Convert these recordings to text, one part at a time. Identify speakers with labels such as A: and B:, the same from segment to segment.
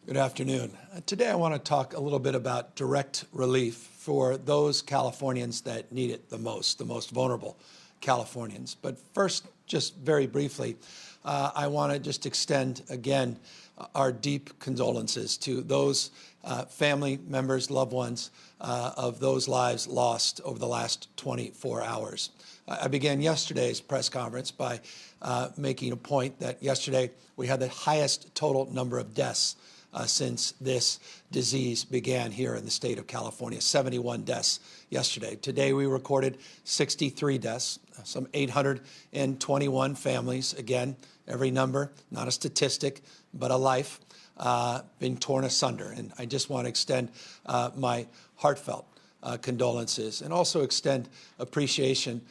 A: Good afternoon. Today I want to talk a little bit about direct relief for those Californians that need it the most vulnerable Californians. But first, just very briefly, I want to just extend again our deep condolences to those family members, loved ones of those lives lost over the last 24 hours. I began yesterday's press conference by making a point that yesterday we had the highest total number of deaths since this disease began here in the state of California, 71 deaths yesterday. Today we recorded 63 deaths, some 821 families, again, every number, not a statistic, but a life being torn asunder. And I just want to extend my heartfelt condolences and also extend appreciation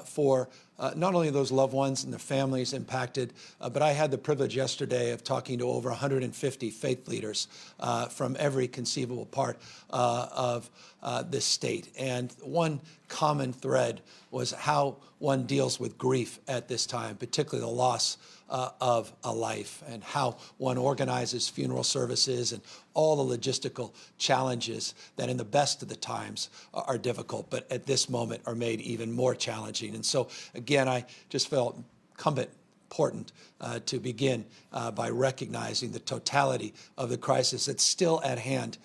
A: for not only those loved ones and their families impacted, but I had the privilege yesterday of talking to over 150 faith leaders from every conceivable part of this state. And one common thread was how one deals with grief at this time, particularly the loss of a life, and how one organizes funeral services and all the logistical challenges that in the best of the times are difficult, but at this moment are made even more challenging. And so, again, I just felt incumbent important to begin by recognizing the totality of the crisis that's still at hand,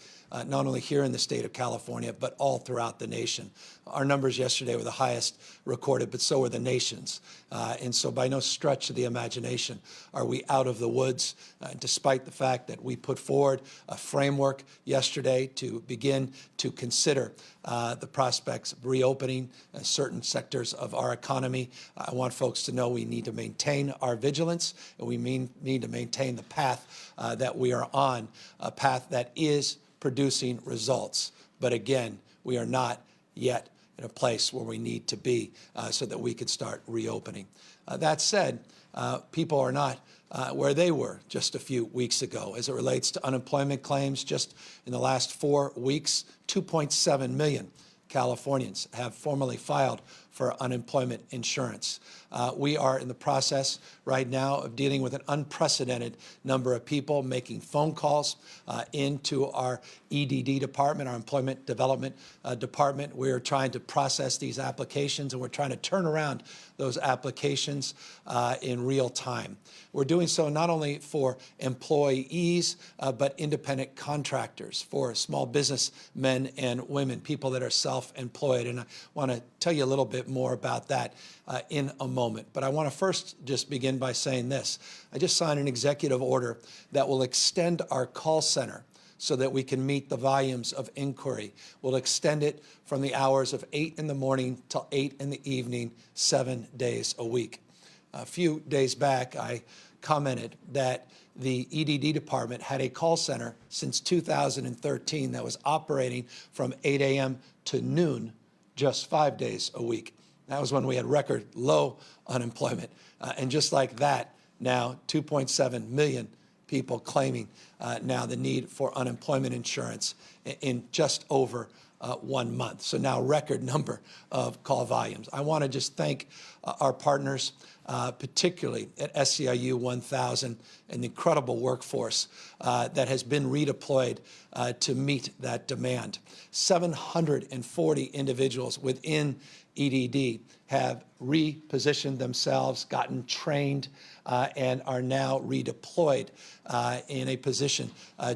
A: not only here in the state of California, but all throughout the nation. Our numbers yesterday were the highest recorded, but so were the nation's. And so by no stretch of the imagination are we out of the woods, despite the fact that we put forward a framework yesterday to begin to consider the prospects of reopening certain sectors of our economy. I want folks to know we need to maintain our vigilance, and we need to maintain the path that we are on, a path that is producing results. But again, we are not yet in a place where we need to be so that we could start reopening. That said, people are not where they were just a few weeks ago as it relates to unemployment claims. Just in the last 4 weeks, 2.7 million Californians have formally filed for unemployment insurance. We are in the process right now of dealing with an unprecedented number of people making phone calls into our EDD department, our Employment Development Department. We are trying to process these applications, and we're trying to turn around those applications in real time. We're doing so not only for employees, but independent contractors, for small business men and women, people that are self-employed. And I want to tell you a little bit more about that in a moment. But I want to first just begin by saying this. I just signed an executive order that will extend our call center so that we can meet the volumes of inquiry. We'll extend it from the hours of 8 in the morning till 8 in the evening, 7 days a week. A few days back, I commented that the EDD department had a call center since 2013 that was operating from 8 a.m. to noon, just 5 days a week. That was when we had record low unemployment. And just like that, now 2.7 million people claiming now the need for unemployment insurance in just over 1 month. So now record number of call volumes. I want to just thank our partners, particularly at SEIU 1000, an incredible workforce that has been redeployed to meet that demand. 740 individuals within EDD have repositioned themselves, gotten trained, and are now redeployed in a position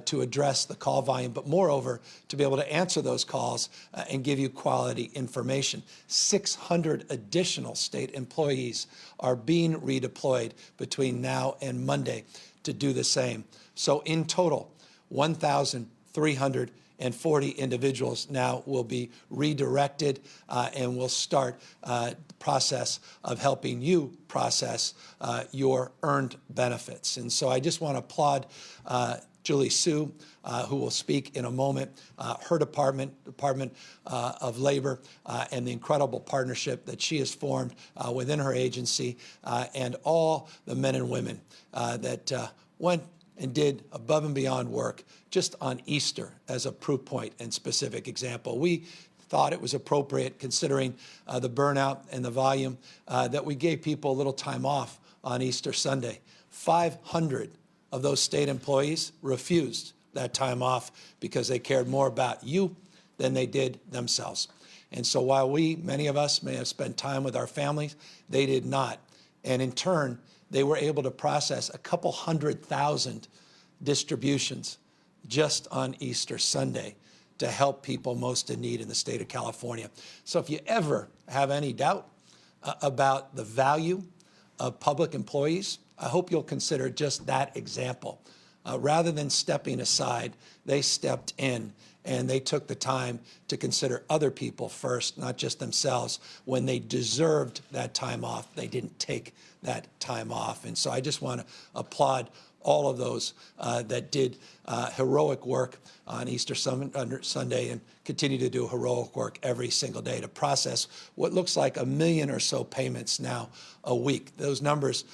A: to address the call volume, but moreover, to be able to answer those calls and give you quality information. 600 additional state employees are being redeployed between now and Monday to do the same. So in total, 1,340 individuals now will be redirected and will start the process of helping you process your earned benefits. And so I just want to applaud Julie Sue, who will speak in a moment, her Department of Labor, and the incredible partnership that she has formed within her agency, and all the men and women that went and did above and beyond work just on Easter as a proof point and specific example. We thought it was appropriate, considering the burnout and the volume, that we gave people a little time off on Easter Sunday. 500 of those state employees refused that time off because they cared more about you than they did themselves. And so while many of us may have spent time with our families, they did not. And in turn, they were able to process a couple 100,000 distributions just on Easter Sunday to help people most in need in the state of California. So if you ever have any doubt about the value of public employees, I hope you'll consider just that example. Rather than stepping aside, they stepped in and they took the time to consider other people first, not just themselves. When they deserved that time off, they didn't take that time off. And so I just want to applaud all of those that did heroic work on Easter Sunday and continue to do heroic work every single day to process what looks like 1 million or so payments now a week. Those numbers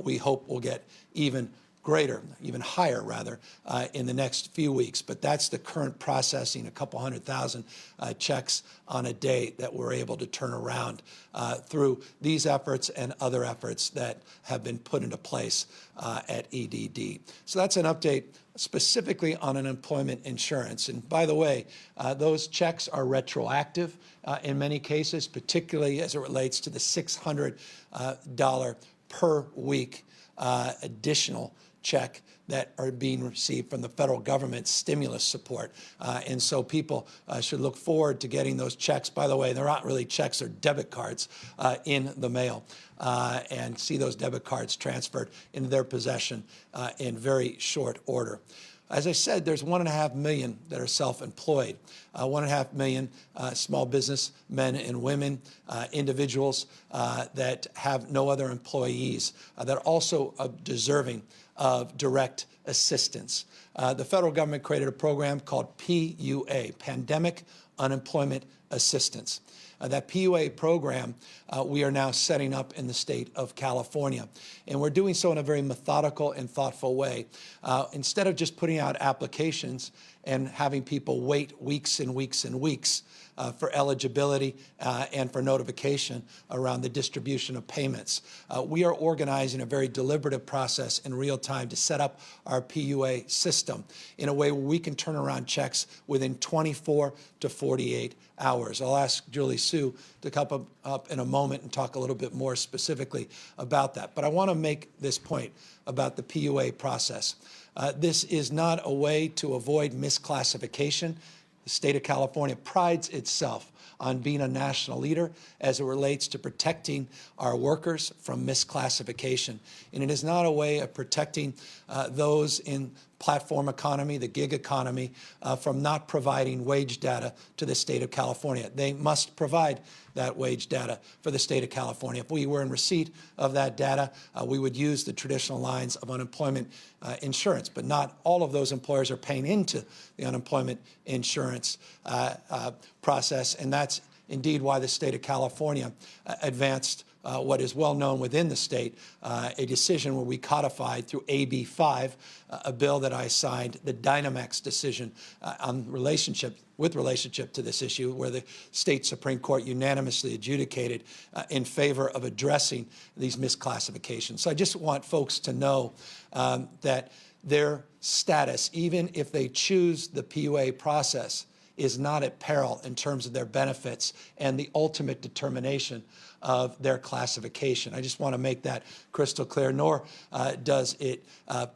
A: we hope will get even greater, even higher rather, in the next few weeks. But that's the current processing, a couple 100,000 checks on a day that we're able to turn around through these efforts and other efforts that have been put into place at EDD. So that's an update specifically on unemployment insurance. And by the way, those checks are retroactive in many cases, particularly as it relates to the $600 per week additional check that are being received from the federal government's stimulus support. And so people should look forward to getting those checks. By the way, they're not really checks, they're debit cards in the mail, and see those debit cards transferred into their possession in very short order. As I said, there's 1.5 million that are self-employed, 1.5 million small business men and women, individuals that have no other employees that are also deserving of direct assistance. The federal government created a program called PUA, Pandemic Unemployment Assistance. That PUA program we are now setting up in the state of California. And we're doing so in a very methodical and thoughtful way. Instead of just putting out applications and having people wait weeks and weeks and weeks for eligibility and for notification around the distribution of payments. We are organizing a very deliberative process in real time to set up our PUA system in a way where we can turn around checks within 24 to 48 hours. I'll ask Julie Sue to come up in a moment and talk a little bit more specifically about that. But I want to make this point about the PUA process. This is not a way to avoid misclassification. The state of California prides itself on being a national leader as it relates to protecting our workers from misclassification. And it is not a way of protecting those in platform economy, the gig economy, from not providing wage data to the state of California. They must provide that wage data for the state of California. If we were in receipt of that data, we would use the traditional lines of unemployment insurance, but not all of those employers are paying into the unemployment insurance process, and that's indeed why the state of California advanced what is well known within the state, a decision where we codified through AB 5, a bill that I signed, the Dynamex decision on relationship to this issue, where the state Supreme Court unanimously adjudicated in favor of addressing these misclassifications. So I just want folks to know that their status, even if they choose the PUA process, is not at peril in terms of their benefits and the ultimate determination of their classification. I just want to make that crystal clear, nor does it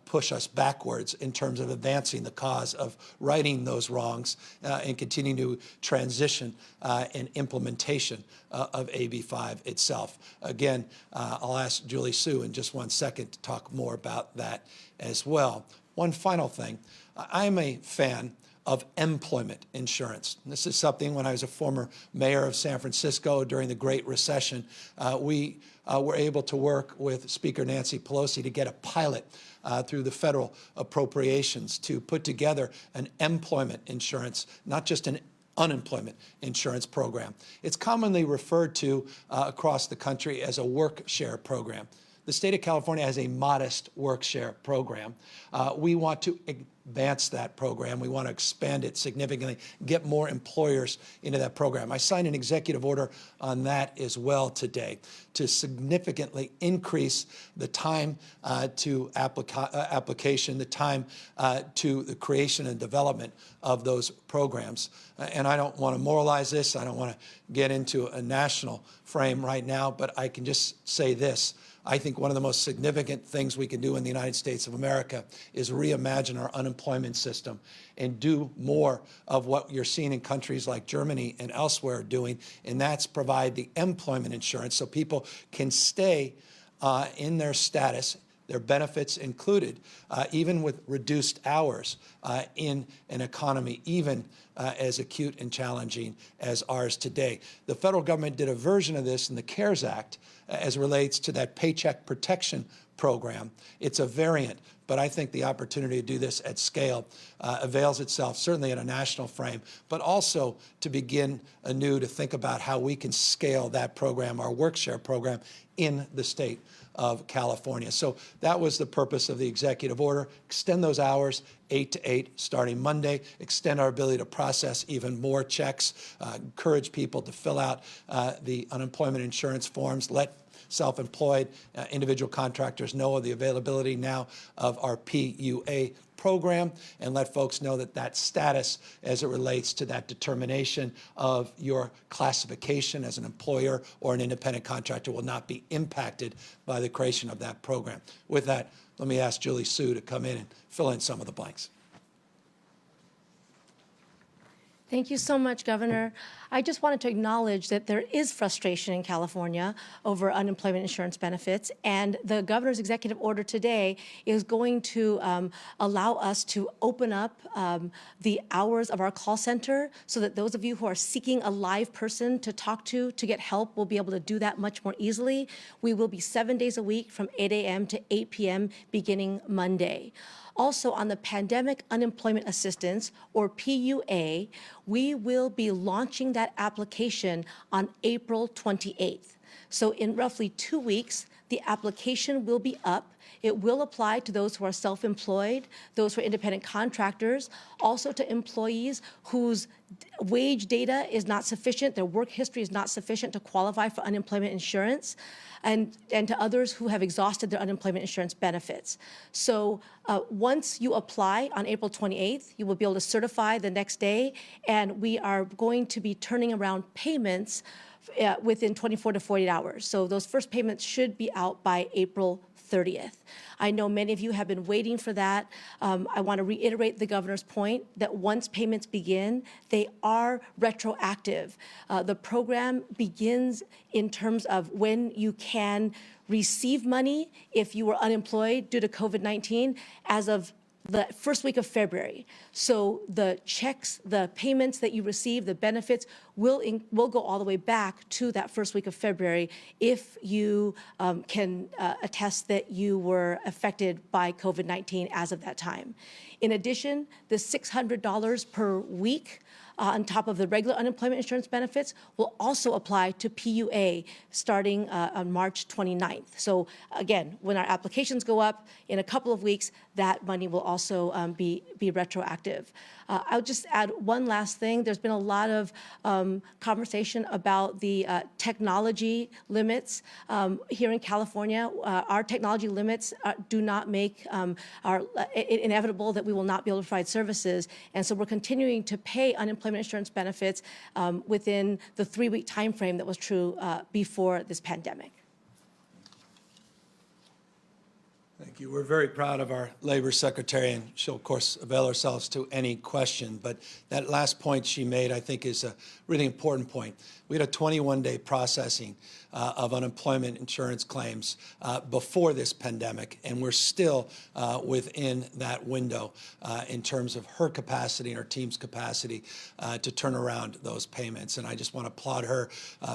A: push us backwards in terms of advancing the cause of righting those wrongs and continuing to transition and implementation of AB 5 itself. Again, I'll ask Julie Sue in just 1 second to talk more about that as well. One final thing. I'm a fan of employment insurance. This is something, when I was a former mayor of San Francisco during the Great Recession, we were able to work with Speaker Nancy Pelosi to get a pilot through the federal appropriations to put together an employment insurance, not just an unemployment insurance program. It's commonly referred to across the country as a work share program. The state of California has a modest work share program. We want to advance that program. We want to expand it significantly, get more employers into that program. I signed an executive order on that as well today to significantly increase the time to application, the time to the creation and development of those programs. And I don't want to moralize this. I don't want to get into a national frame right now, but I can just say this. I think one of the most significant things we can do in the United States of America is reimagine our unemployment system and do more of what you're seeing in countries like Germany and elsewhere doing, and that's provide the employment insurance so people can stay in their status, their benefits included, even with reduced hours in an economy, even as acute and challenging as ours today. The federal government did a version of this in the CARES Act as relates to that Paycheck Protection Program. It's a variant, but I think the opportunity to do this at scale avails itself, certainly in a national frame, but also to begin anew to think about how we can scale that program, our work-share program, in the state of California. So that was the purpose of the executive order. Extend those hours 8 to 8 starting Monday, extend our ability to process even more checks, encourage people to fill out the unemployment insurance forms, let self-employed individual contractors know of the availability now of our PUA program, and let folks know that that status as it relates to that determination of your classification as an employer or an independent contractor will not be impacted by the creation of that program. With that, let me ask Julie Su to come in and fill in some of the blanks.
B: Thank you so much, Governor. I just wanted to acknowledge that there is frustration in California over unemployment insurance benefits, and the governor's executive order today is going to allow us to open up the hours of our call center so that those of you who are seeking a live person to talk to get help will be able to do that much more easily. We will be 7 days a week from 8 a.m. to 8 p.m. beginning Monday. Also, on the Pandemic Unemployment Assistance, or PUA, we will be launching that application on April 28th. So in roughly 2 weeks, the application will be up. It will apply to those who are self-employed, those who are independent contractors, also to employees whose wage data is not sufficient, their work history is not sufficient to qualify for unemployment insurance, and to others who have exhausted their unemployment insurance benefits. So once you apply on April 28th, you will be able to certify the next day, and we are going to be turning around payments within 24 to 48 hours. So those first payments should be out by April 30th. I know many of you have been waiting for that. I want to reiterate the governor's point that once payments begin, they are retroactive. The program begins in terms of when you can receive money if you were unemployed due to COVID-19 as of the first week of February. So the checks, the payments that you receive, the benefits will go all the way back to that first week of February if you can attest that you were affected by COVID-19 as of that time. In addition, the $600 per week on top of the regular unemployment insurance benefits will also apply to PUA starting on March 29th. So again, when our applications go up in a couple of weeks, that money will also be retroactive. I'll just add one last thing. There's been a lot of conversation about the technology limits here in California. Our technology limits do not make it inevitable that we will not be able to provide services, and so we're continuing to pay unemployment insurance benefits within the 3-week time frame that was true before this pandemic.
A: Thank you. We're very proud of our Labor Secretary, and she'll, of course, avail herself to any question. But that last point she made, I think, is a really important point. We had a 21-day processing of unemployment insurance claims before this pandemic, and we're still within that window in terms of her capacity and her team's capacity to turn around those payments. And I just want to applaud her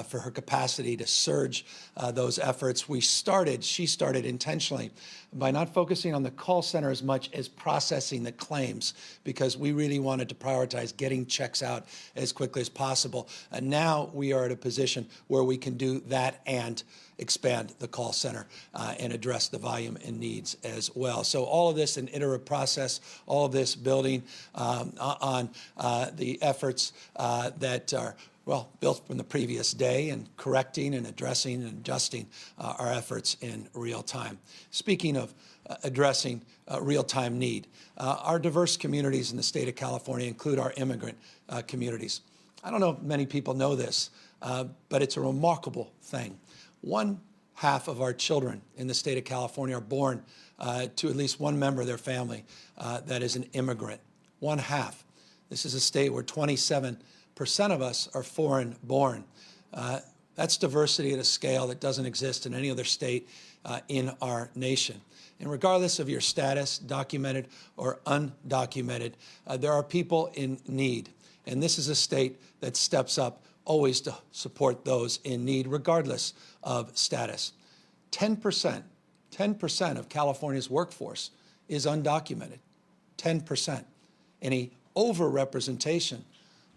A: for her capacity to surge those efforts. She started intentionally by not focusing on the call center as much as processing the claims, because we really wanted to prioritize getting checks out as quickly as possible. And now we are at a position where we can do that and expand the call center and address the volume and needs as well. So all of this an iterative process, all of this building on the efforts that are built from the previous day, and correcting and addressing and adjusting our efforts in real time. Speaking of addressing real-time need, our diverse communities in the state of California include our immigrant communities. I don't know if many people know this, but it's a remarkable thing. 1/2 of our children in the state of California are born to at least one member of their family that is an immigrant. 1/2. This is a state where 27% of us are foreign born. That's diversity at a scale that doesn't exist in any other state in our nation. And regardless of your status, documented or undocumented, there are people in need. And this is a state that steps up always to support those in need, regardless of status. 10% of California's workforce is undocumented. 10%. Any overrepresentation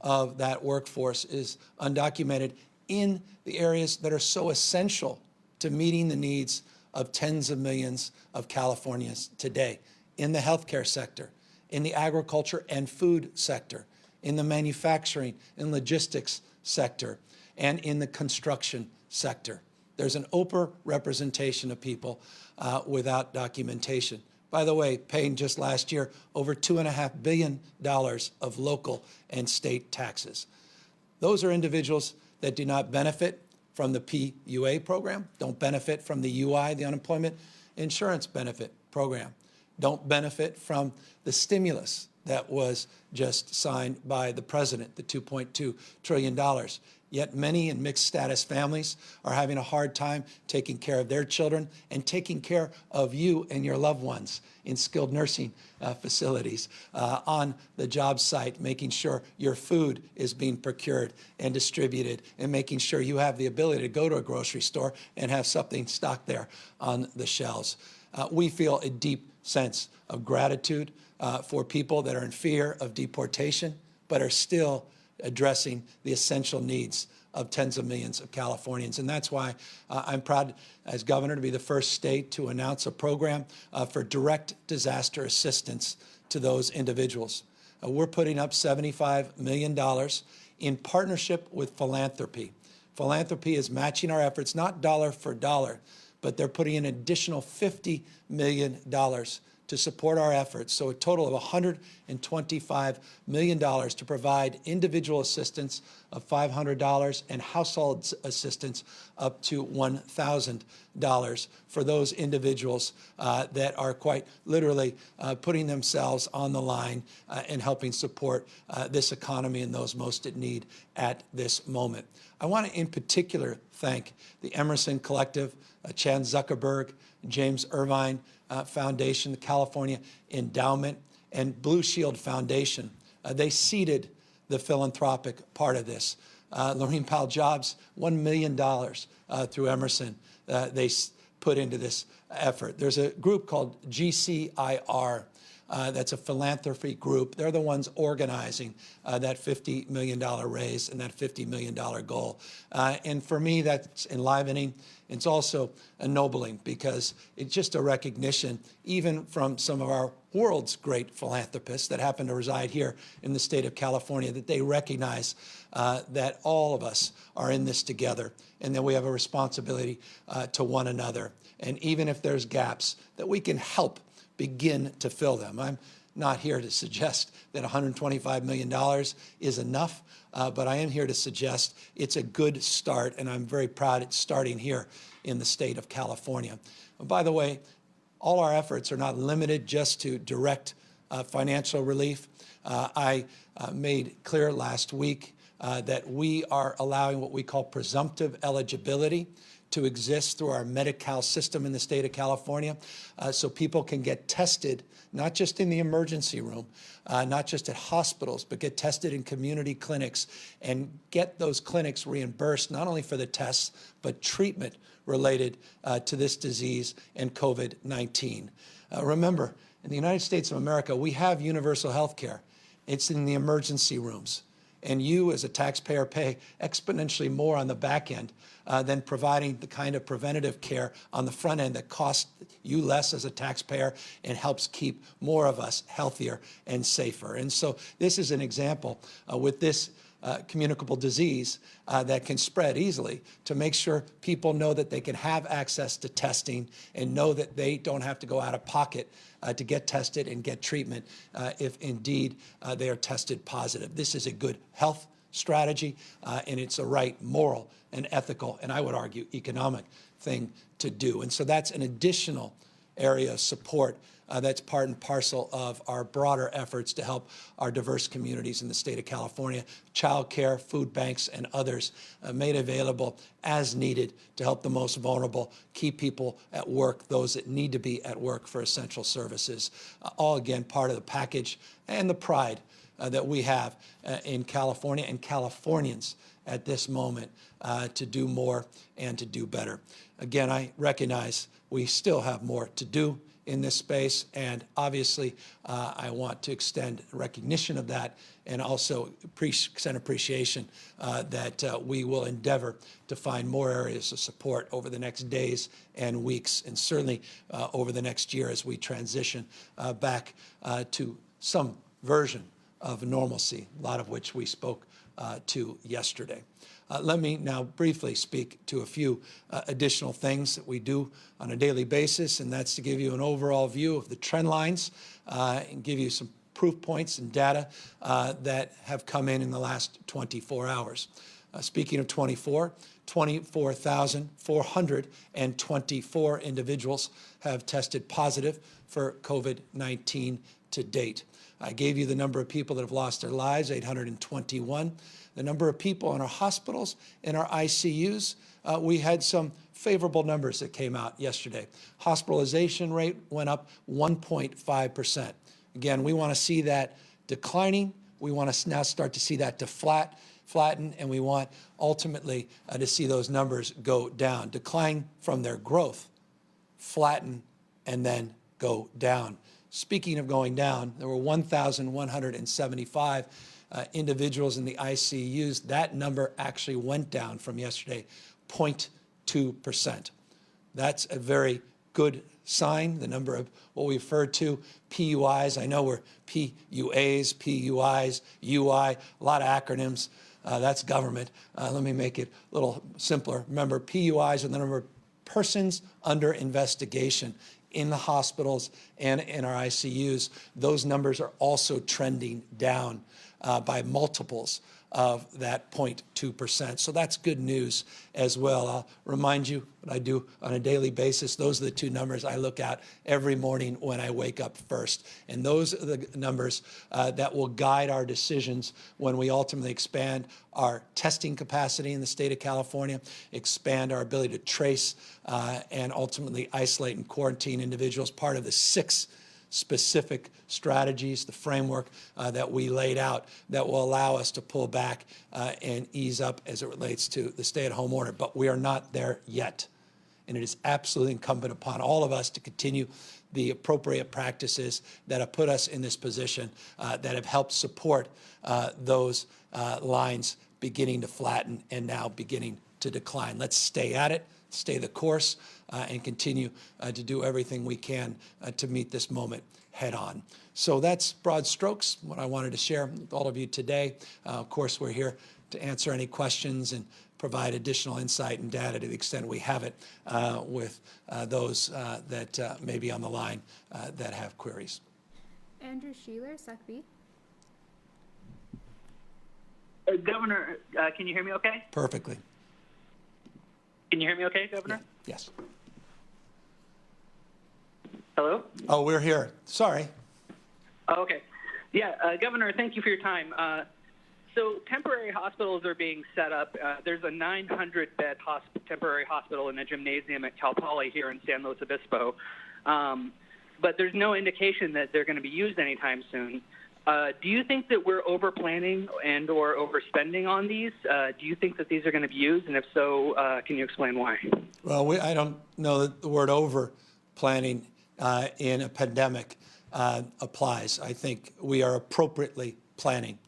A: of that workforce is undocumented in the areas that are so essential to meeting the needs of tens of millions of Californians today, in the healthcare sector, in the agriculture and food sector, in the manufacturing and logistics sector, and in the construction sector. There's an overrepresentation of people without documentation. By the way, paying just last year over $2.5 billion of local and state taxes. Those are individuals that do not benefit from the PUA program, don't benefit from the UI, the Unemployment Insurance Benefit Program, don't benefit from the stimulus that was just signed by the president, the $2.2 trillion. Yet many in mixed status families are having a hard time taking care of their children and taking care of you and your loved ones in skilled nursing facilities, on the job site, making sure your food is being procured and distributed, and making sure you have the ability to go to a grocery store and have something stocked there on the shelves. We feel a deep sense of gratitude for people that are in fear of deportation, but are still addressing the essential needs of tens of millions of Californians. And that's why I'm proud as governor to be the first state to announce a program for direct disaster assistance to those individuals. We're putting up $75 million in partnership with philanthropy. Philanthropy is matching our efforts, not dollar for dollar, but they're putting in an additional $50 million to support our efforts. So a total of $125 million to provide individual assistance of $500 and household assistance up to $1,000 for those individuals that are quite literally putting themselves on the line and helping support this economy and those most in need at this moment. I want to in particular thank the Emerson Collective, Chan Zuckerberg, James Irvine Foundation, the California Endowment, and Blue Shield Foundation. They seeded the philanthropic part of this. Lorene Powell Jobs, $1 million through Emerson, they put into this effort. There's a group called GCIR. That's a philanthropy group. They're the ones organizing that $50 million raise and that $50 million goal. And for me, that's enlivening. It's also ennobling, because it's just a recognition, even from some of our world's great philanthropists that happen to reside here in the state of California, that they recognize that all of us are in this together, and that we have a responsibility to one another. And even if there's gaps, that we can help begin to fill them. I'm not here to suggest that $125 million is enough, but I am here to suggest it's a good start, and I'm very proud it's starting here in the state of California. And by the way, all our efforts are not limited just to direct financial relief. I made clear last week that we are allowing what we call presumptive eligibility to exist through our Medi-Cal system in the state of California, so people can get tested, not just in the emergency room, not just at hospitals, but get tested in community clinics and get those clinics reimbursed not only for the tests, but treatment related to this disease and COVID-19. Remember, in the United States of America, we have universal health care. It's in the emergency rooms. And you, as a taxpayer, pay exponentially more on the back end than providing the kind of preventative care on the front end that costs you less as a taxpayer and helps keep more of us healthier and safer. And so this is an example with this communicable disease that can spread easily, to make sure people know that they can have access to testing and know that they don't have to go out of pocket to get tested and get treatment if indeed they are tested positive. This is a good health strategy, and it's a right moral and ethical, and I would argue economic thing to do. And so that's an additional area of support that's part and parcel of our broader efforts to help our diverse communities in the state of California. Child care, food banks, and others made available as needed to help the most vulnerable, keep people at work, those that need to be at work for essential services. All, again, part of the package and the pride that we have in California and Californians at this moment to do more and to do better. Again, I recognize we still have more to do in this space, and obviously I want to extend recognition of that and also extend appreciation that we will endeavor to find more areas of support over the next days and weeks, and certainly over the next year as we transition back to some version of normalcy, a lot of which we spoke to yesterday. Let me now briefly speak to a few additional things that we do on a daily basis, and that's to give you an overall view of the trend lines and give you some proof points and data that have come in the last 24 hours. Speaking of 24,424 individuals have tested positive for COVID-19 to date. I gave you the number of people that have lost their lives, 821. The number of people in our hospitals, in our ICUs, we had some favorable numbers that came out yesterday. Hospitalization rate went up 1.5%. Again, we want to see that declining. We want to now start to see that to flatten, and we want ultimately to see those numbers go down, decline from their growth, flatten, and then go down. Speaking of going down, there were 1,175 individuals in the ICUs. That number actually went down from yesterday, 0.2%. That's a very good sign. The number of what we refer to PUIs, I know we're PUAs, PUIs, UI, a lot of acronyms. That's government. Let me make it a little simpler. Remember, PUIs are the number of persons under investigation in the hospitals and in our ICUs. Those numbers are also trending down by multiples of that 0.2%. So that's good news as well. I'll remind you what I do on a daily basis. Those are the two numbers I look at every morning when I wake up first. And those are the numbers that will guide our decisions when we ultimately expand our testing capacity in the state of California, expand our ability to trace and ultimately isolate and quarantine individuals, part of the 6 specific strategies, the framework that we laid out that will allow us to pull back and ease up as it relates to the stay-at-home order. But we are not there yet. And it is absolutely incumbent upon all of us to continue the appropriate practices that have put us in this position, that have helped support those lines beginning to flatten and now beginning to decline. Let's stay at it, stay the course, and continue to do everything we can to meet this moment head on. So that's broad strokes, what I wanted to share with all of you today. Of course, we're here to answer any questions and provide additional insight and data to the extent we have it with those that may be on the line that have queries.
C: Andrew Sheeler, SecB.
D: Governor, can you hear me okay?
A: Perfectly.
D: Can you hear me okay, Governor?
A: Yeah. Yes.
D: Hello?
A: Oh, we're here. Sorry.
D: Oh, okay. Yeah, Governor, thank you for your time. So temporary hospitals are being set up. There's a 900-bed temporary hospital in a gymnasium at Cal Poly here in San Luis Obispo. But there's no indication that they're going to be used anytime soon. Do you think that we're over-planning and or overspending on these? Do you think that these are going to be used? And if so, can you explain why?
A: Well, I don't know that the word over-planning in a pandemic applies. I think we are appropriately planning.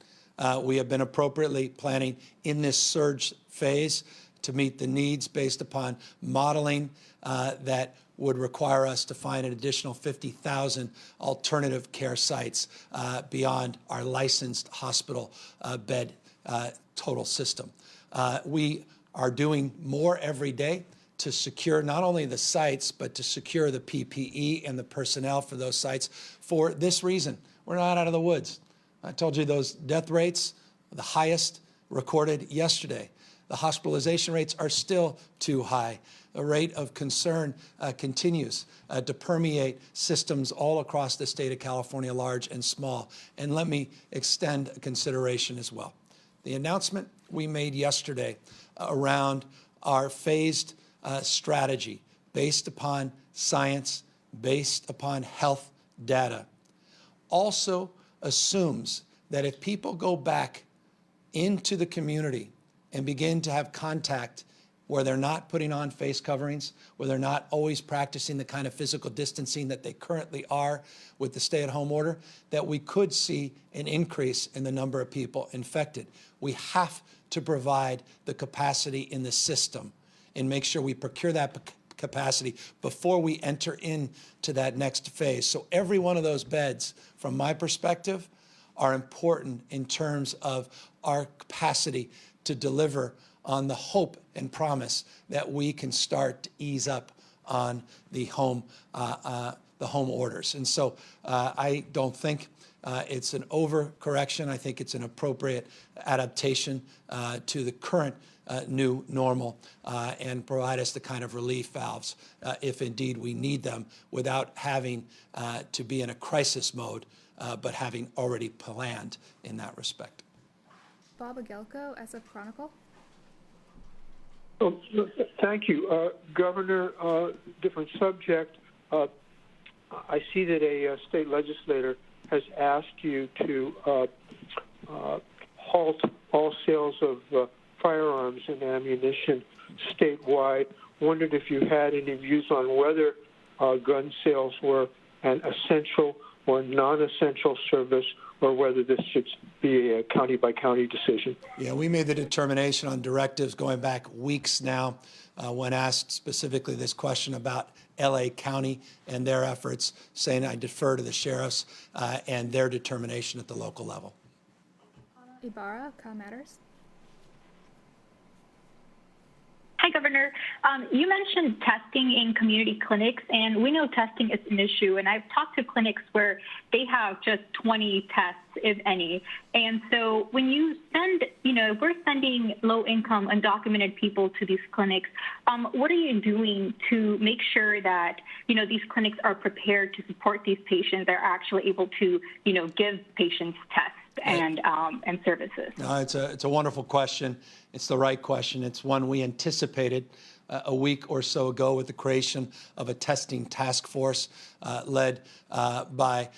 A: We have been appropriately planning in this surge phase to meet the needs based upon modeling that would require us to find an additional 50,000 alternative care sites beyond our licensed hospital bed total system. We are doing more every day to secure not only the sites, but to secure the PPE and the personnel for those sites for this reason. We're not out of the woods. I told you those death rates, the highest recorded yesterday. The hospitalization rates are still too high. The rate of concern continues to permeate systems all across the state of California, large and small. And let me extend a consideration as well. The announcement we made yesterday around our phased strategy based upon science, based upon health data, also assumes that if people go back into the community and begin to have contact where they're not putting on face coverings, where they're not always practicing the kind of physical distancing that they currently are with the stay-at-home order, that we could see an increase in the number of people infected. We have to provide the capacity in the system and make sure we procure that capacity before we enter into that next phase. So every one of those beds, from my perspective, are important in terms of our capacity to deliver on the hope and promise that we can start to ease up on the home orders. And so I don't think it's an overcorrection. I think it's an appropriate adaptation to the current new normal and provide us the kind of relief valves if indeed we need them without having to be in a crisis mode, but having already planned in that respect.
C: Bob Agelko, SF Chronicle.
E: Oh, thank you. Governor, different subject. I see that a state legislator has asked you to halt all sales of firearms and ammunition statewide. Wondered if you had any views on whether gun sales were an essential or non-essential service, or whether this should be a county-by-county decision.
A: Yeah, we made the determination on directives going back weeks now when asked specifically this question about L.A. County and their efforts, saying I defer to the sheriffs and their determination at the local level.
C: Ibarra, Cal Matters.
F: Hi, Governor. You mentioned testing in community clinics, and we know testing is an issue. And I've talked to clinics where they have just 20 tests, if any. And so when you send, we're sending low-income, undocumented people to these clinics, what are you doing to make sure that, these clinics are prepared to support these patients, they're actually able to, give patients tests and services?
A: No, it's a wonderful question. It's the right question. It's one we anticipated a week or so ago with the creation of a testing task force led by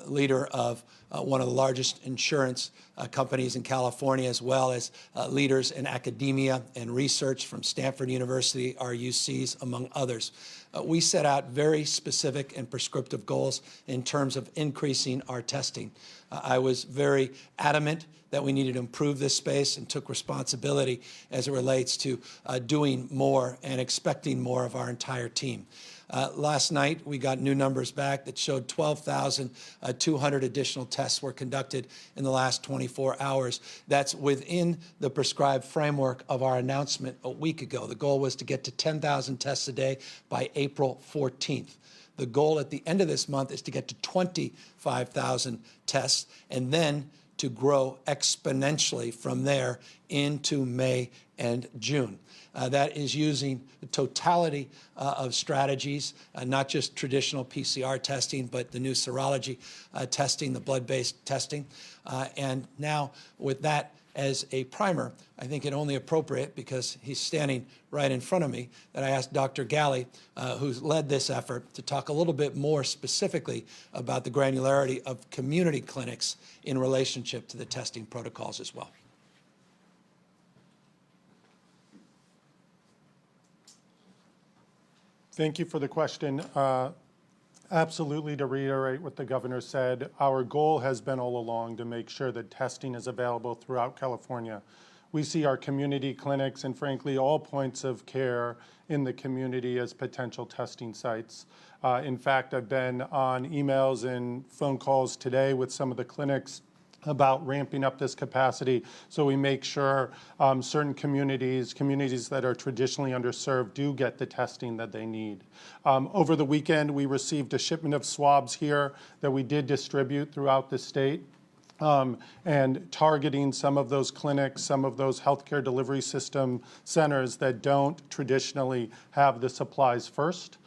A: leader of one of the largest insurance companies in California, as well as leaders in academia and research from Stanford University, RUCs, among others. We set out very specific and prescriptive goals in terms of increasing our testing. I was very adamant that we needed to improve this space and took responsibility as it relates to doing more and expecting more of our entire team. Last night, we got new numbers back that showed 12,200 additional tests were conducted in the last 24 hours. That's within the prescribed framework of our announcement a week ago. The goal was to get to 10,000 tests a day by April 14th. The goal at the end of this month is to get to 25,000 tests and then to grow exponentially from there into May and June. That is using the totality of strategies, not just traditional PCR testing, but the new serology testing, the blood-based testing. And now with that as a primer, I think it only appropriate, because he's standing right in front of me, that I asked Dr. Galley, who's led this effort, to talk a little bit more specifically about the granularity of community clinics in relationship to the testing protocols as well.
G: Thank you for the question. Absolutely, to reiterate what the governor said, our goal has been all along to make sure that testing is available throughout California. We see our community clinics and, frankly, all points of care in the community as potential testing sites. In fact, I've been on emails and phone calls today with some of the clinics about ramping up this capacity so we make sure certain communities that are traditionally underserved do get the testing that they need. Over the weekend, we received a shipment of swabs here that we did distribute throughout the state. And targeting some of those clinics, some of those healthcare delivery system centers that don't traditionally have the supplies first.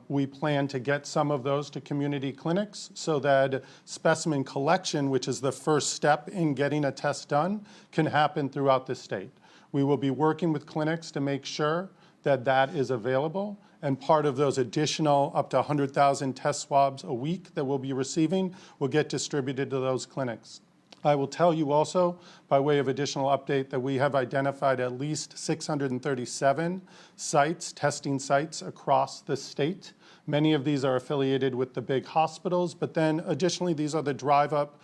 G: We plan to get some of those to community clinics so that specimen collection, which is the first step in getting a test done, can happen throughout the state. We will be working with clinics to make sure that that is available, and part of those additional up to 100,000 test swabs a week that we'll be receiving will get distributed to those clinics. I will tell you also, by way of additional update, that we have identified at least 637 sites, testing sites across the state. Many of these are affiliated with the big hospitals, but then additionally, these are the drive-up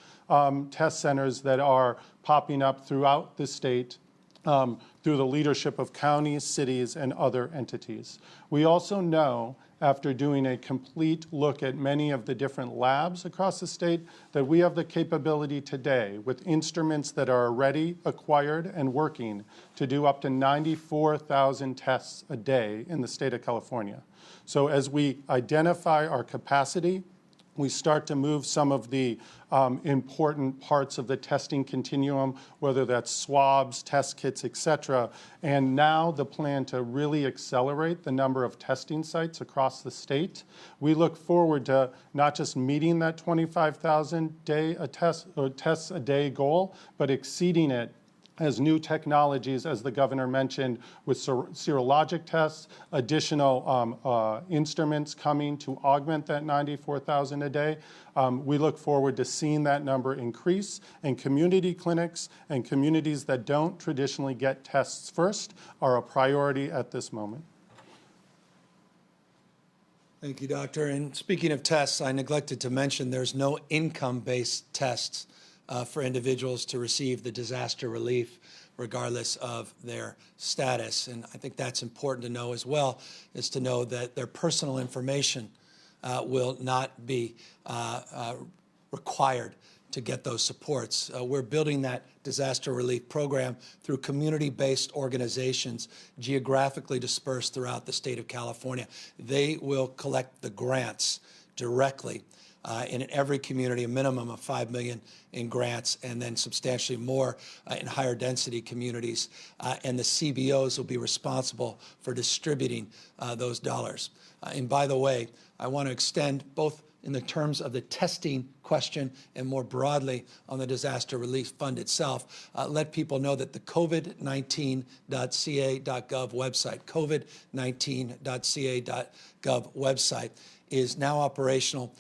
G: test centers that are popping up throughout the state through the leadership of counties, cities, and other entities. We also know, after doing a complete look at many of the different labs across the state, that we have the capability today, with instruments that are already acquired and working, to do up to 94,000 tests a day in the state of California. So as we identify our capacity, we start to move some of the important parts of the testing continuum, whether that's swabs, test kits, et cetera. And now the plan to really accelerate the number of testing sites across the state. We look forward to not just meeting that 25,000 tests a day goal, but exceeding it as new technologies, as the governor mentioned, with serologic tests, additional instruments coming to augment that 94,000 a day. We look forward to seeing that number increase, and community clinics and communities that don't traditionally get tests first are a priority at this moment.
A: Thank you, Doctor. And speaking of tests, I neglected to mention there's no income-based tests for individuals to receive the disaster relief regardless of their status. And I think that's important to know as well, is to know that their personal information will not be required to get those supports. We're building that disaster relief program through community-based organizations geographically dispersed throughout the state of California. They will collect the grants directly in every community, a minimum of $5 million in grants, and then substantially more in higher density communities. And the CBOs will be responsible for distributing those dollars. And by the way, I want to extend, both in the terms of the testing question and more broadly on the disaster relief fund itself, let people know that the covid19.ca.gov website, covid19.ca.gov website, is now operational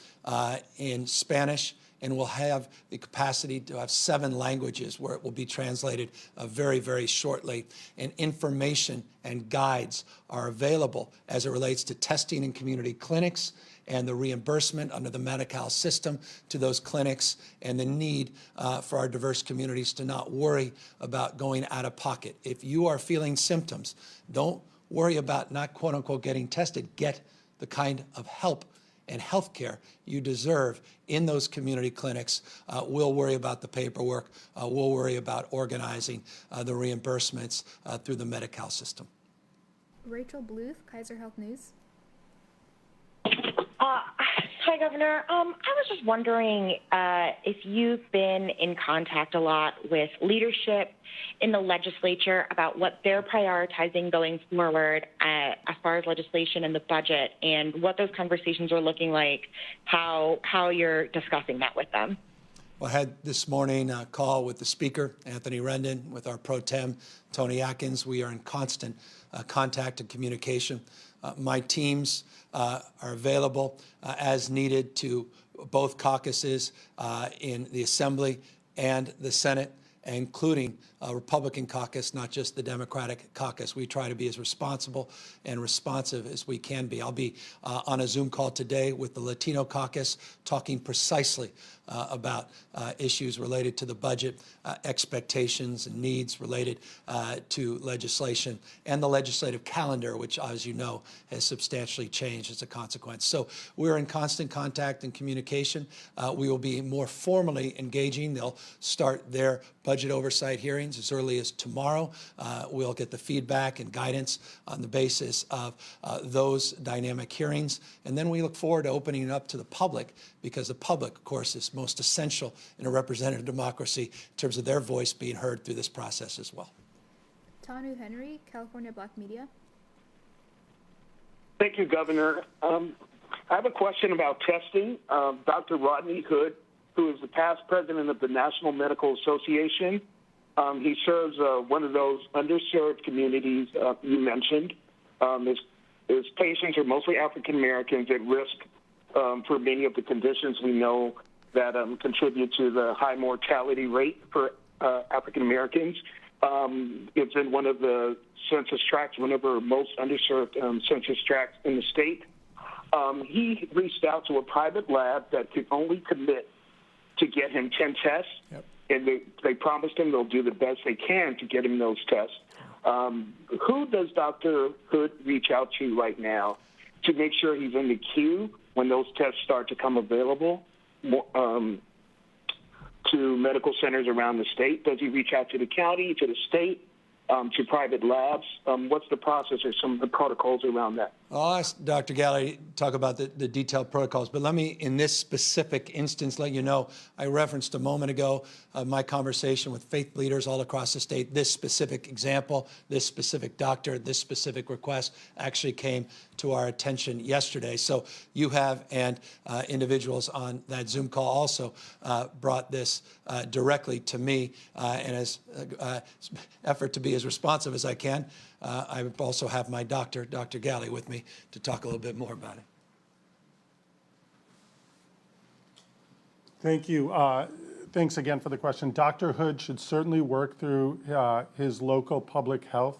A: in Spanish, and will have the capacity to have 7 languages where it will be translated very, very shortly. And information and guides are available as it relates to testing in community clinics and the reimbursement under the Medi-Cal system to those clinics, and the need for our diverse communities to not worry about going out of pocket. If you are feeling symptoms, don't worry about not quote-unquote getting tested. Get the kind of help and health care you deserve in those community clinics. We'll worry about the paperwork. We'll worry about organizing the reimbursements through the Medi-Cal system.
C: Rachel Bluth, Kaiser Health News.
H: Hi, Governor. I was just wondering if you've been in contact a lot with leadership in the legislature about what they're prioritizing going forward as far as legislation and the budget, and what those conversations are looking like, how you're discussing that with them.
A: Well, I had this morning a call with the Speaker, Anthony Rendon, with our pro tem, Tony Atkins. We are in constant contact and communication. My teams are available as needed to both caucuses in the Assembly and the Senate, including Republican caucus, not just the Democratic caucus. We try to be as responsible and responsive as we can be. I'll be on a Zoom call today with the Latino caucus, talking precisely about issues related to the budget, expectations and needs related to legislation, and the legislative calendar, which, as you know, has substantially changed as a consequence. So we're in constant contact and communication. We will be more formally engaging. They'll start their budget oversight hearings as early as tomorrow. We'll get the feedback and guidance on the basis of those dynamic hearings. And then we look forward to opening it up to the public, because the public, of course, is most essential in a representative democracy in terms of their voice being heard through this process as well.
C: Tanu Henry, California Black Media.
I: Thank you, Governor. I have a question about testing. Dr. Rodney Hood, who is the past president of the National Medical Association, he serves one of those underserved communities you mentioned. His patients are mostly African Americans at risk for many of the conditions we know that contribute to the high mortality rate for African Americans. It's in one of the census tracts, one of our most underserved census tracts in the state. He reached out to a private lab that could only commit to get him 10 tests, yep. And they promised him they'll do the best they can to get him those tests. Who does Dr. Hood reach out to right now to make sure he's in the queue when those tests start to come available to medical centers around the state? Does he reach out to the county, to the state, to private labs? What's the process or some of the protocols around that?
A: I'll ask Dr. Galley to talk about the detailed protocols, but let me, in this specific instance, let you know, I referenced a moment ago my conversation with faith leaders all across the state. This specific example, this specific doctor, this specific request actually came to our attention yesterday. So you have, and individuals on that Zoom call also brought this directly to me, and as effort to be as responsive as I can, I also have my doctor, Dr. Galley, with me to talk a little bit more about it.
G: Thank you. Thanks again for the question. Dr. Hood should certainly work through his local public health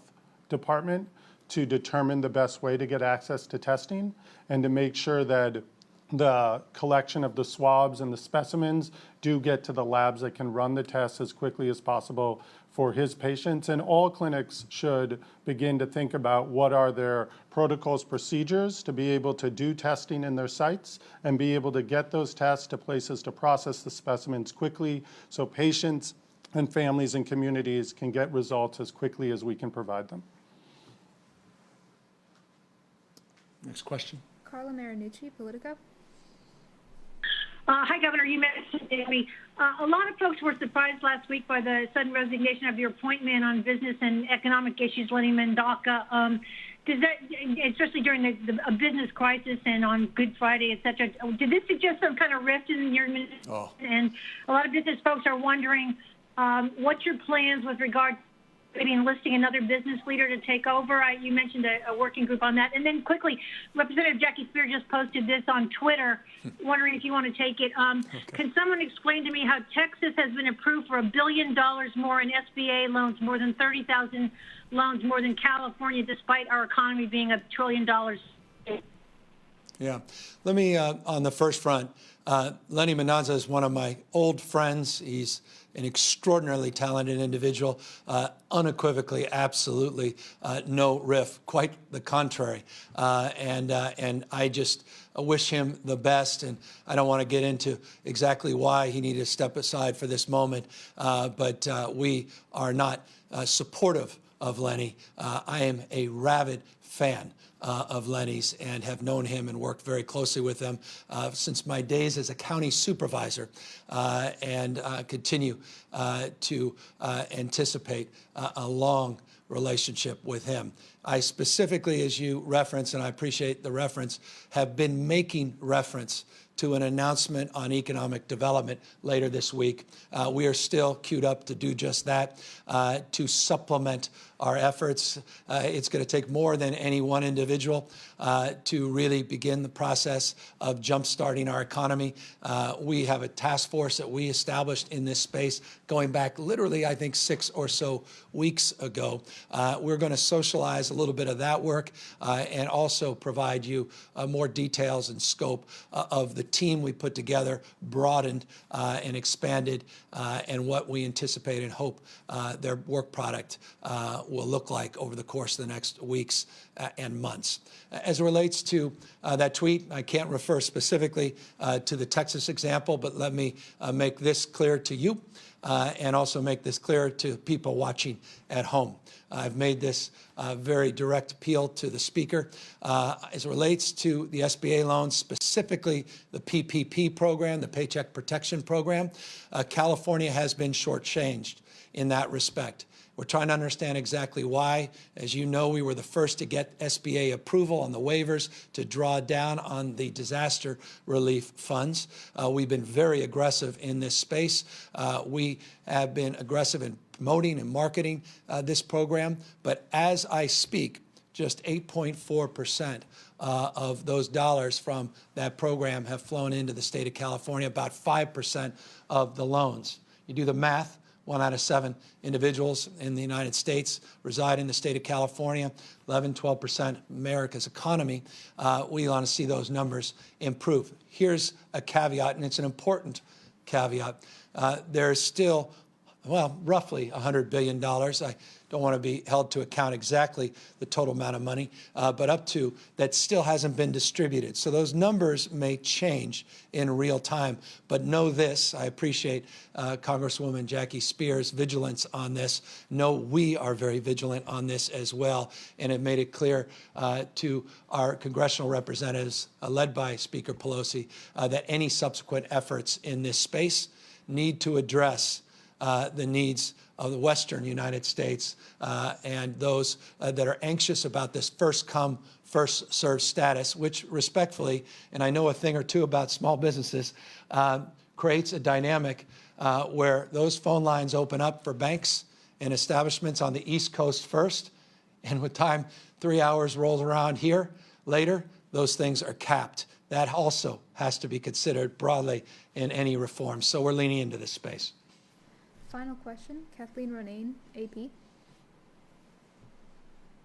G: department to determine the best way to get access to testing and to make sure that the collection of the swabs and the specimens do get to the labs that can run the tests as quickly as possible for his patients. And all clinics should begin to think about what are their protocols, procedures to be able to do testing in their sites and be able to get those tests to places to process the specimens quickly so patients and families and communities can get results as quickly as we can provide them.
A: Next question.
C: Carla Marinucci, Politico.
J: Hi, Governor. You mentioned Amy. A lot of folks were surprised last week by the sudden resignation of your point man on business and economic issues, Lenny Mendoca. Does that, especially during a business crisis and on Good Friday, et cetera, did this suggest some kind of rift in your administration? Oh. And a lot of business folks are wondering what's your plans with regard to maybe enlisting another business leader to take over. You mentioned a working group on that. And then quickly, Representative Jackie Spear just posted this on Twitter, wondering if you want to take it. Okay. Can someone explain to me how Texas has been approved for $1 billion more in SBA loans, more than 30,000 loans, more than California, despite our economy being $1 trillion?
A: Yeah. Let me, on the first front, Lenny Mendoza is one of my old friends. He's an extraordinarily talented individual, unequivocally, absolutely no riff, quite the contrary. And I just wish him the best, and I don't want to get into exactly why he needed to step aside for this moment, but we are not supportive of Lenny. I am a rabid fan of Lenny's and have known him and worked very closely with him since my days as a county supervisor, and continue to anticipate a long relationship with him. I specifically, as you reference, and I appreciate the reference, have been making reference to an announcement on economic development later this week. We are still queued up to do just that, to supplement our efforts. It's going to take more than any one individual to really begin the process of jump-starting our economy. We have a task force that we established in this space going back literally, I think, 6 or so weeks ago. We're going to socialize a little bit of that work and also provide you more details and scope of the team we put together, broadened and expanded, and what we anticipate and hope their work product will look like over the course of the next weeks and months. As it relates to that tweet, I can't refer specifically to the Texas example, but let me make this clear to you and also make this clear to people watching at home. I've made this very direct appeal to the Speaker. As it relates to the SBA loans, specifically the PPP program, the Paycheck Protection Program, California has been shortchanged in that respect. We're trying to understand exactly why. As you know, we were the first to get SBA approval on the waivers to draw down on the disaster relief funds. We've been very aggressive in this space. We have been aggressive in promoting and marketing this program. But as I speak, just 8.4% of those dollars from that program have flown into the state of California, about 5% of the loans. You do the math. 1 out of 7 individuals in the United States reside in the state of California, 11, 12% of America's economy. We want to see those numbers improve. Here's a caveat, and it's an important caveat. There's still, well, roughly $100 billion. I don't want to be held to account exactly the total amount of money, but up to that still hasn't been distributed. So those numbers may change in real time. But know this, I appreciate Congresswoman Jackie Spears' vigilance on this. Know we are very vigilant on this as well, and it made it clear to our congressional representatives, led by Speaker Pelosi, that any subsequent efforts in this space need to address the needs of the Western United States and those that are anxious about this first come, first served status, which respectfully, and I know a thing or two about small businesses, creates a dynamic where those phone lines open up for banks and establishments on the East Coast first, and with time 3 hours rolls around here later, those things are capped. That also has to be considered broadly in any reform. So we're leaning into this space.
C: Final question, Kathleen Ronayne, AP.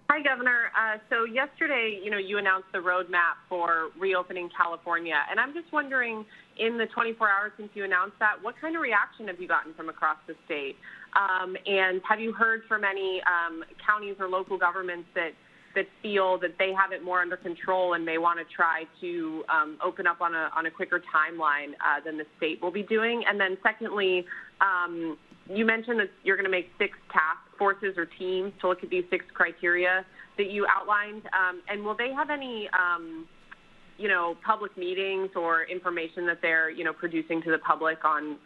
K: Hi, Governor. So yesterday, you announced the roadmap for reopening California, and I'm just wondering, in the 24 hours since you announced that, what kind of reaction have you gotten from across the state? And have you heard from any counties or local governments that feel that they have it more under control and may want to try to open up on a quicker timeline than the state will be doing? And then secondly, you mentioned that you're going to make 6 task forces or teams to look at these 6 criteria that you outlined. And will they have any, public meetings or information that they're, producing to the public on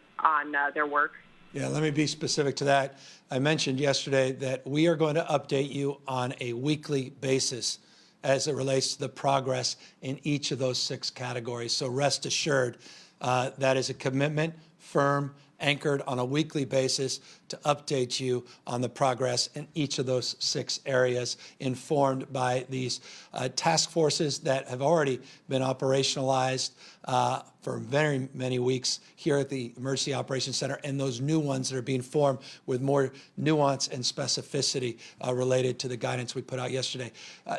K: their work?
A: Yeah, let me be specific to that. I mentioned yesterday that we are going to update you on a weekly basis as it relates to the progress in each of those 6 categories. So rest assured, that is a commitment, firm, anchored on a weekly basis to update you on the progress in each of those 6 areas, informed by these task forces that have already been operationalized for very many weeks here at the Emergency Operations Center, and those new ones that are being formed with more nuance and specificity related to the guidance we put out yesterday.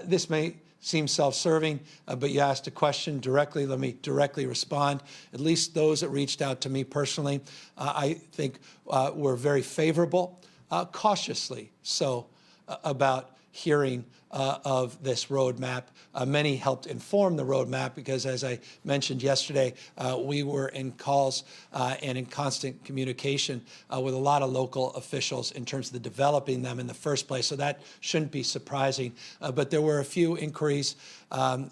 A: This may seem self-serving, but you asked a question directly. Let me directly respond. At least those that reached out to me personally, I think were very favorable, cautiously so, about hearing of this roadmap. Many helped inform the roadmap because, as I mentioned yesterday, we were in calls and in constant communication with a lot of local officials in terms of the developing them in the first place. So that shouldn't be surprising. But there were a few inquiries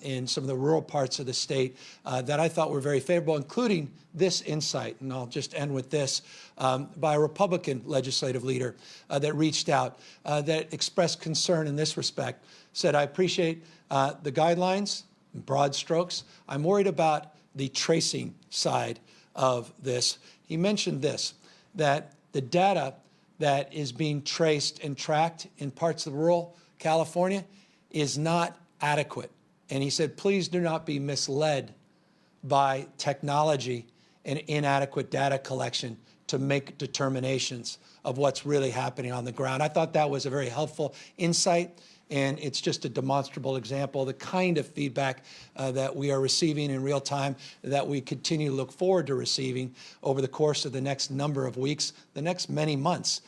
A: in some of the rural parts of the state that I thought were very favorable, including this insight, and I'll just end with this, by a Republican legislative leader that reached out, that expressed concern in this respect, said, I appreciate the guidelines, broad strokes. I'm worried about the tracing side of this. He mentioned this, that the data that is being traced and tracked in parts of rural California is not adequate. And he said, please do not be misled by technology and inadequate data collection to make determinations of what's really happening on the ground. I thought that was a very helpful insight, and it's just a demonstrable example of the kind of feedback that we are receiving in real time, that we continue to look forward to receiving over the course of the next number of weeks, the next many months.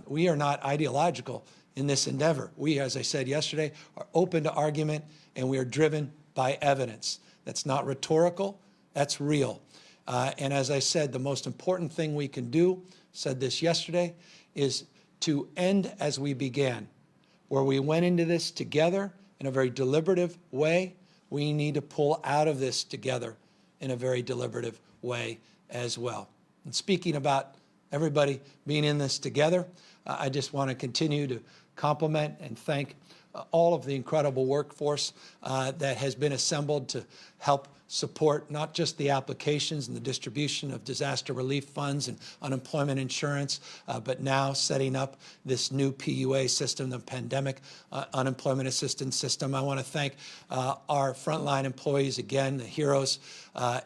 A: We are not ideological in this endeavor. We, as I said yesterday, are open to argument, and we are driven by evidence. That's not rhetorical, that's real. And as I said, the most important thing we can do, said this yesterday, is to end as we began, where we went into this together in a very deliberative way. We need to pull out of this together in a very deliberative way as well. And speaking about everybody being in this together, I just want to continue to compliment and thank all of the incredible workforce that has been assembled to help support not just the applications and the distribution of disaster relief funds and unemployment insurance, but now setting up this new PUA system, the Pandemic Unemployment Assistance System. I want to thank our frontline employees again, the heroes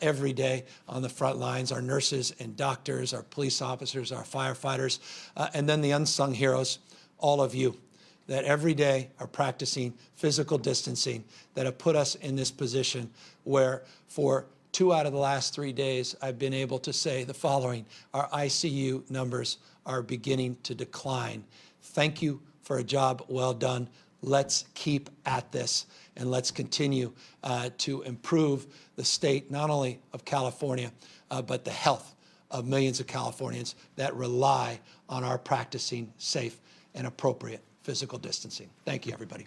A: every day on the front lines, our nurses and doctors, our police officers, our firefighters, and then the unsung heroes, all of you, that every day are practicing physical distancing, that have put us in this position where for 2 out of the last 3 days, I've been able to say the following: our ICU numbers are beginning to decline. Thank you for a job well done. Let's keep at this, and let's continue to improve the state, not only of California, but the health of millions of Californians that rely on our practicing safe and appropriate physical distancing. Thank you, everybody.